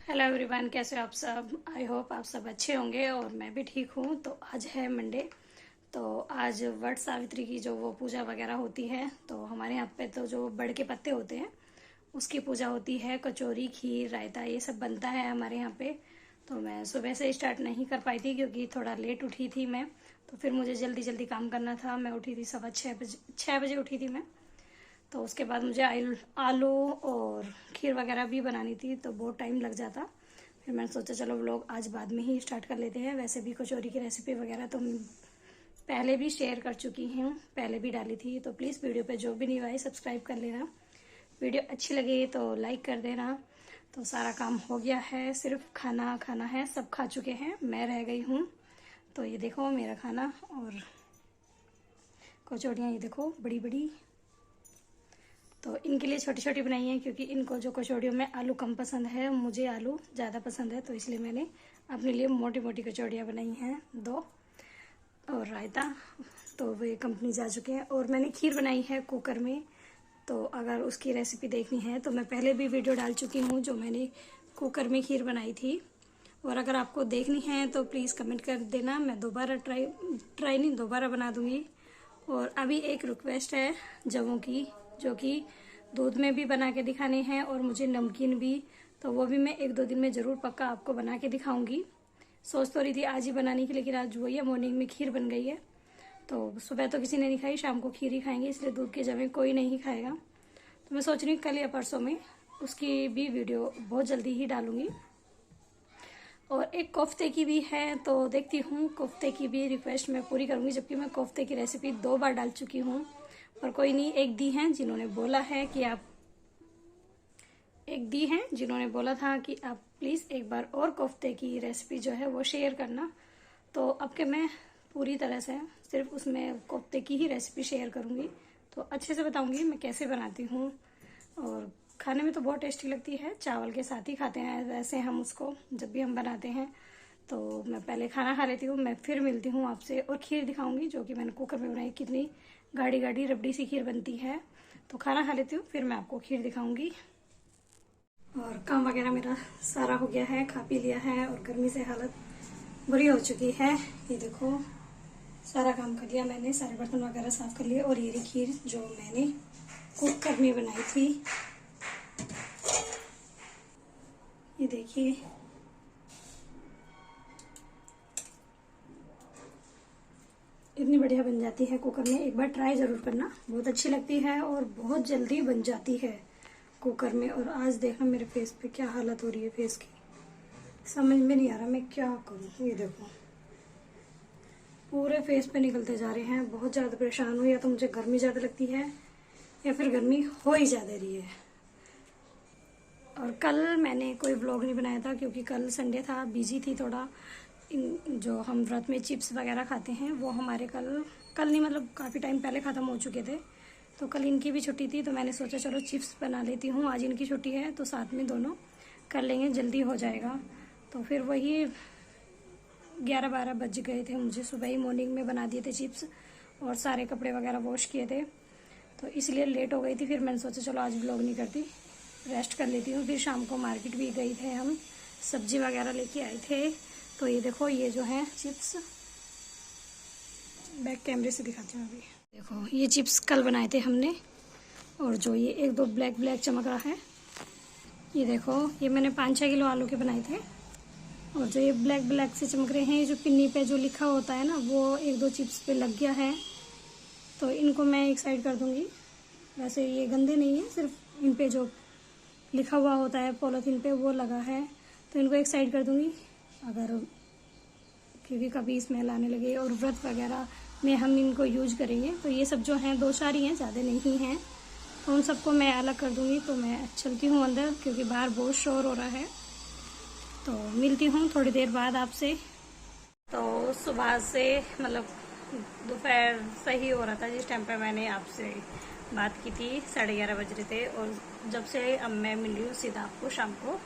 Hello everyone, कैसे हो आप सब। आई होप आप सब अच्छे होंगे और मैं भी ठीक हूँ। तो आज है मंडे। तो आज वट सावित्री की जो वो पूजा वगैरह होती है, तो हमारे यहाँ पे तो जो बड़ के पत्ते होते हैं उसकी पूजा होती है। कचौरी, खीर, रायता ये सब बनता है हमारे यहाँ पे। तो मैं सुबह से स्टार्ट नहीं कर पाई थी क्योंकि थोड़ा लेट उठी थी मैं। तो फिर मुझे जल्दी जल्दी काम करना था। मैं उठी थी 6:15 बजे, 6 बजे उठी थी मैं। तो उसके बाद मुझे आलू और खीर वगैरह भी बनानी थी, तो बहुत टाइम लग जाता। फिर मैंने सोचा चलो व्लॉग आज बाद में ही स्टार्ट कर लेते हैं। वैसे भी कचौरी की रेसिपी वगैरह तो मैं पहले भी शेयर कर चुकी हूँ, पहले भी डाली थी। तो प्लीज़ वीडियो पे जो भी नहीं आए सब्सक्राइब कर लेना। वीडियो अच्छी लगी तो लाइक कर देना। तो सारा काम हो गया है, सिर्फ खाना खाना है। सब खा चुके हैं, मैं रह गई हूँ। तो ये देखो मेरा खाना, और कचौड़ियाँ ये देखो बड़ी बड़ी। तो इनके लिए छोटी छोटी बनाई है क्योंकि इनको जो कचौड़ियों में आलू कम पसंद है, मुझे आलू ज़्यादा पसंद है। तो इसलिए मैंने अपने लिए मोटी मोटी कचौड़ियाँ बनाई हैं 2। और रायता तो वे कंपनी जा चुके हैं। और मैंने खीर बनाई है कुकर में। तो अगर उसकी रेसिपी देखनी है तो मैं पहले भी वीडियो डाल चुकी हूँ जो मैंने कुकर में खीर बनाई थी। और अगर आपको देखनी है तो प्लीज़ कमेंट कर देना, मैं दोबारा दोबारा बना दूँगी। और अभी एक रिक्वेस्ट है जवों की, जो कि दूध में भी बना के दिखाने हैं और मुझे नमकीन भी। तो वो भी मैं 1-2 दिन में ज़रूर पक्का आपको बना के दिखाऊंगी। सोच तो रही थी आज ही बनाने की, लेकिन आज वही है, मॉर्निंग में खीर बन गई है। तो सुबह तो किसी ने नहीं खाई, शाम को खीर ही खाएंगे, इसलिए दूध के जमे कोई नहीं खाएगा। तो मैं सोच रही हूँ कल या परसों में उसकी भी वीडियो बहुत जल्दी ही डालूंगी। और एक कोफ्ते की भी है, तो देखती हूँ कोफ्ते की भी रिक्वेस्ट मैं पूरी करूँगी। जबकि मैं कोफ्ते की रेसिपी 2 बार डाल चुकी हूँ, पर कोई नहीं। एक दी हैं जिन्होंने बोला था कि आप प्लीज़ एक बार और कोफ्ते की रेसिपी जो है वो शेयर करना। तो अब के मैं पूरी तरह से सिर्फ उसमें कोफ्ते की ही रेसिपी शेयर करूँगी। तो अच्छे से बताऊँगी मैं कैसे बनाती हूँ। और खाने में तो बहुत टेस्टी लगती है, चावल के साथ ही खाते हैं वैसे हम उसको जब भी हम बनाते हैं। तो मैं पहले खाना खा लेती हूँ, मैं फिर मिलती हूँ आपसे और खीर दिखाऊंगी जो कि मैंने कुकर में बनाई। कितनी गाढ़ी गाढ़ी रबड़ी सी खीर बनती है। तो खाना खा लेती हूँ, फिर मैं आपको खीर दिखाऊंगी। और काम वगैरह मेरा सारा हो गया है, खा पी लिया है और गर्मी से हालत बुरी हो चुकी है। ये देखो सारा काम कर लिया मैंने, सारे बर्तन वगैरह साफ कर लिए। और ये खीर जो मैंने कुकर में बनाई थी, ये देखिए इतनी बढ़िया बन जाती है कुकर में। एक बार ट्राई जरूर करना, बहुत अच्छी लगती है और बहुत जल्दी बन जाती है कुकर में। और आज देखना मेरे फेस पे क्या हालत हो रही है फेस की, समझ में नहीं आ रहा मैं क्या करूं। ये देखो पूरे फेस पे निकलते जा रहे हैं, बहुत ज्यादा परेशान हूँ। या तो मुझे गर्मी ज्यादा लगती है या फिर गर्मी हो ही ज्यादा रही है। और कल मैंने कोई व्लॉग नहीं बनाया था क्योंकि कल संडे था, बिजी थी थोड़ा। जो हम व्रत में चिप्स वगैरह खाते हैं वो हमारे कल नहीं, मतलब काफ़ी टाइम पहले ख़त्म हो चुके थे। तो कल इनकी भी छुट्टी थी, तो मैंने सोचा चलो चिप्स बना लेती हूँ। आज इनकी छुट्टी है तो साथ में दोनों कर लेंगे, जल्दी हो जाएगा। तो फिर वही 11-12 बज गए थे मुझे। सुबह ही मॉर्निंग में बना दिए थे चिप्स और सारे कपड़े वगैरह वॉश किए थे, तो इसलिए लेट हो गई थी। फिर मैंने सोचा चलो आज व्लॉग नहीं करती, रेस्ट कर लेती हूँ। फिर शाम को मार्केट भी गई थे हम, सब्जी वगैरह लेके आए थे। तो ये देखो ये जो है चिप्स, बैक कैमरे से दिखाती हूँ अभी। देखो ये चिप्स कल बनाए थे हमने। और जो ये 1-2 ब्लैक ब्लैक चमक रहा है, ये देखो ये मैंने 5-6 किलो आलू के बनाए थे। और जो ये ब्लैक ब्लैक से चमक रहे हैं, ये जो पिन्नी पे जो लिखा होता है ना, वो 1-2 चिप्स पे लग गया है। तो इनको मैं एक साइड कर दूँगी। वैसे ये गंदे नहीं है, सिर्फ इन पे जो लिखा हुआ होता है पॉलीथीन पे वो लगा है, तो इनको एक साइड कर दूँगी। अगर क्योंकि कभी स्मेल आने लगे और व्रत वगैरह में हम इनको यूज करेंगे। तो ये सब जो हैं 2-4 ही हैं, ज़्यादा नहीं हैं, तो उन सबको मैं अलग कर दूँगी। तो मैं चलती हूँ अंदर क्योंकि बाहर बहुत शोर हो रहा है। तो मिलती हूँ थोड़ी देर बाद आपसे। तो सुबह से मतलब दोपहर सही हो रहा था जिस टाइम पे मैंने आपसे बात की थी, 11:30 बज रहे थे। और जब से अब मैं मिली हूँ सीधा आपको शाम को,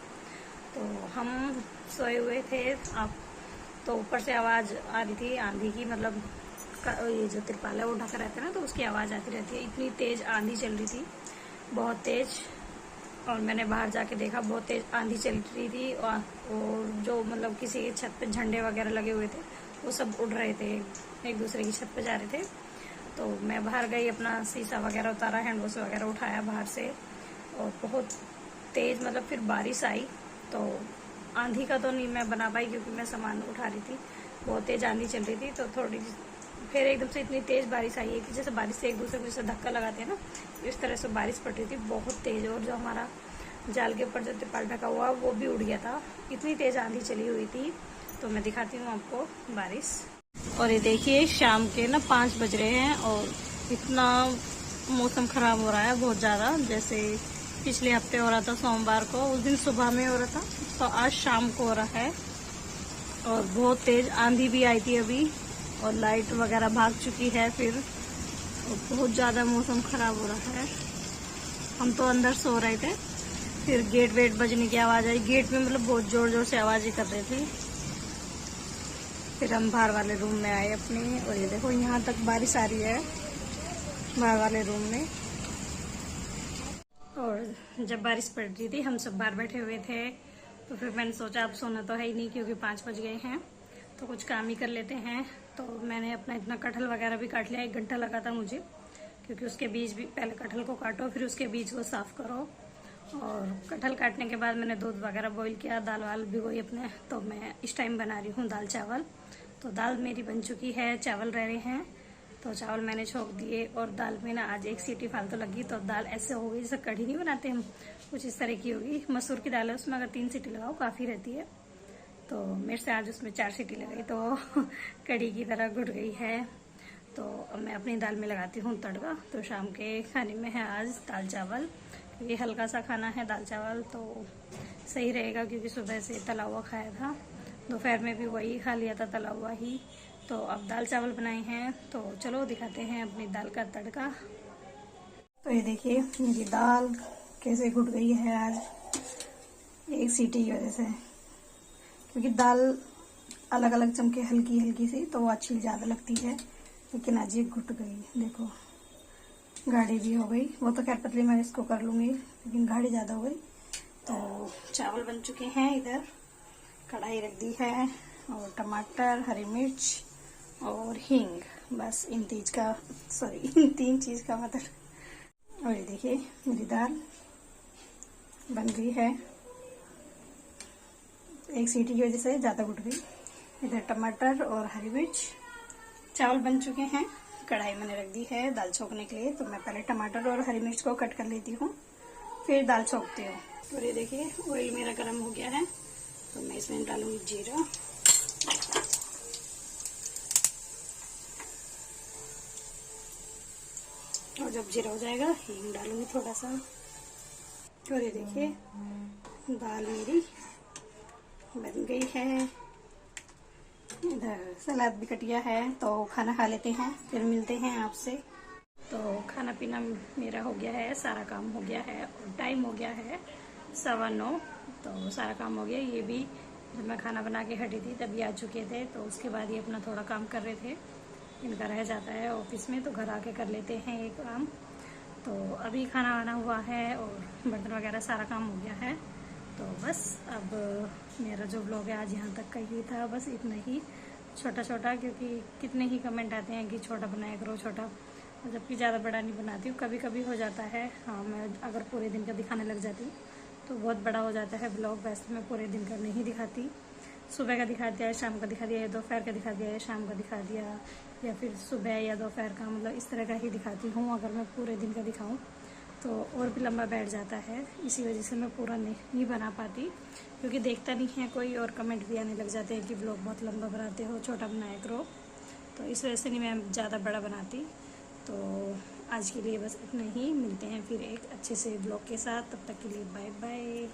तो हम सोए हुए थे आप। तो ऊपर से आवाज़ आ रही थी आंधी की, मतलब ये जो तिरपाल है वो ढका रहता है ना, तो उसकी आवाज़ आती रहती है। इतनी तेज़ आंधी चल रही थी, बहुत तेज़। और मैंने बाहर जाके देखा, बहुत तेज आंधी चल रही थी और जो मतलब किसी की छत पे झंडे वगैरह लगे हुए थे वो सब उड़ रहे थे, एक दूसरे की छत पे जा रहे थे। तो मैं बाहर गई, अपना शीशा वगैरह उतारा, हैंड वॉश वगैरह उठाया बाहर से, और बहुत तेज मतलब फिर बारिश आई। तो आंधी का तो नहीं मैं बना पाई क्योंकि मैं सामान उठा रही थी, बहुत तेज आंधी चल रही थी। तो थोड़ी फिर एकदम से इतनी तेज बारिश आई है कि जैसे बारिश से एक दूसरे को जैसे धक्का लगाते हैं ना, इस तरह से बारिश पड़ रही थी बहुत तेज। और जो हमारा जाल के ऊपर जो तिरपाल ढका हुआ वो भी उड़ गया था, इतनी तेज आंधी चली हुई थी। तो मैं दिखाती हूँ आपको बारिश। और ये देखिए शाम के ना 5 बज रहे हैं और इतना मौसम खराब हो रहा है बहुत ज़्यादा। जैसे पिछले हफ्ते हो रहा था सोमवार को, उस दिन सुबह में हो रहा था, तो आज शाम को हो रहा है। और बहुत तेज आंधी भी आई थी अभी, और लाइट वगैरह भाग चुकी है फिर, और बहुत ज़्यादा मौसम खराब हो रहा है। हम तो अंदर सो रहे थे, फिर गेट वेट बजने की आवाज़ आई, गेट में मतलब बहुत ज़ोर ज़ोर से आवाज़ें कर रहे थे। फिर हम बाहर वाले रूम में आए अपने, और ये देखो यहाँ तक बारिश आ रही है बाहर वाले रूम में। और जब बारिश पड़ रही थी हम सब बाहर बैठे हुए थे, तो फिर मैंने सोचा अब सोना तो है ही नहीं क्योंकि 5 बज गए हैं, तो कुछ काम ही कर लेते हैं। तो मैंने अपना इतना कटहल वगैरह भी काट लिया, 1 घंटा लगा था मुझे, क्योंकि उसके बीज भी, पहले कटहल को काटो फिर उसके बीज को साफ करो। और कटहल काटने के बाद मैंने दूध वगैरह बॉईल किया, दाल वाल भिगोई अपने। तो मैं इस टाइम बना रही हूँ दाल चावल। तो दाल मेरी बन चुकी है, चावल रह रहे हैं, तो चावल मैंने छोंक दिए। और दाल में ना आज 1 सीटी फालतू लगी, तो दाल ऐसे हो गई जैसे कढ़ी नहीं बनाते हम, कुछ इस तरह की होगी। मसूर की दाल है, उसमें अगर 3 सीटी लगाओ काफ़ी रहती है, तो मेरे से आज उसमें 4 सीटी लगाई तो कढ़ी की तरह घुट गई है। तो अब मैं अपनी दाल में लगाती हूँ तड़का। तो शाम के खाने में है आज दाल चावल, क्योंकि हल्का सा खाना है दाल चावल तो सही रहेगा, क्योंकि सुबह से तला हुआ खाया था, दोपहर में भी वही खा लिया था तला हुआ ही। तो अब दाल चावल बनाए हैं, तो चलो दिखाते हैं अपनी दाल का तड़का। तो ये देखिए मेरी दाल कैसे घुट गई है आज 1 सीटी की वजह से, क्योंकि दाल अलग अलग चमके हल्की हल्की सी तो वो अच्छी ज़्यादा लगती है, लेकिन आज ये घुट गई। देखो गाढ़ी भी हो गई, वो तो खैर पतली मैं इसको कर लूँगी, लेकिन गाढ़ी ज़्यादा हो गई। तो चावल बन चुके हैं, इधर कढ़ाई रख दी है, और टमाटर, हरी मिर्च और हींग, बस इन 3 चीज़ का मतलब। और ये देखिए मेरी दाल बन गई है, 1 सीटी की वजह से ज़्यादा घुट गई। इधर टमाटर और हरी मिर्च, चावल बन चुके हैं, कढ़ाई मैंने रख दी है दाल छोंकने के लिए। तो मैं पहले टमाटर और हरी मिर्च को कट कर लेती हूँ, फिर दाल छोंकती हूँ। और ये देखिए ऑयल मेरा गर्म हो गया है, तो मैं इसमें डालूंगी जीरा, और जब जीरा हो जाएगा हींग डालूंगी थोड़ा सा। और ये देखिए दाल मेरी बन गई है। इधर सलाद भी कटिया है, तो खाना खा लेते हैं, फिर मिलते हैं आपसे। तो खाना पीना मेरा हो गया है, सारा काम हो गया है, और टाइम हो गया है 9:15, तो सारा काम हो गया। ये भी जब मैं खाना बना के हटी थी तभी आ चुके थे, तो उसके बाद ये अपना थोड़ा काम कर रहे थे, इनका रह जाता है ऑफिस में, तो घर आके कर लेते हैं ये काम। तो अभी खाना वाना हुआ है और बर्तन वगैरह सारा काम हो गया है। तो बस अब मेरा जो ब्लॉग है आज यहाँ तक का ही था, बस इतना ही छोटा छोटा, क्योंकि कितने ही कमेंट आते हैं कि छोटा बनाया करो छोटा, जबकि ज़्यादा बड़ा नहीं बनाती हूँ, कभी कभी हो जाता है। हाँ, मैं अगर पूरे दिन का दिखाने लग जाती हूँ तो बहुत बड़ा हो जाता है ब्लॉग, वैसे मैं पूरे दिन का नहीं दिखाती, सुबह का दिखा दिया, शाम का दिखा दिया, या दोपहर का दिखा दिया, या शाम का दिखा दिया, या फिर सुबह या दोपहर का, मतलब इस तरह का ही दिखाती हूँ। अगर मैं पूरे दिन का दिखाऊँ तो और भी लंबा बैठ जाता है, इसी वजह से मैं पूरा नहीं बना पाती, क्योंकि देखता नहीं है कोई, और कमेंट भी आने लग जाते हैं कि ब्लॉग बहुत लंबा बनाते हो, छोटा बनाया करो, तो इस वजह से नहीं मैं ज़्यादा बड़ा बनाती। तो आज के लिए बस इतना ही, मिलते हैं फिर एक अच्छे से ब्लॉग के साथ, तब तक के लिए बाय बाय।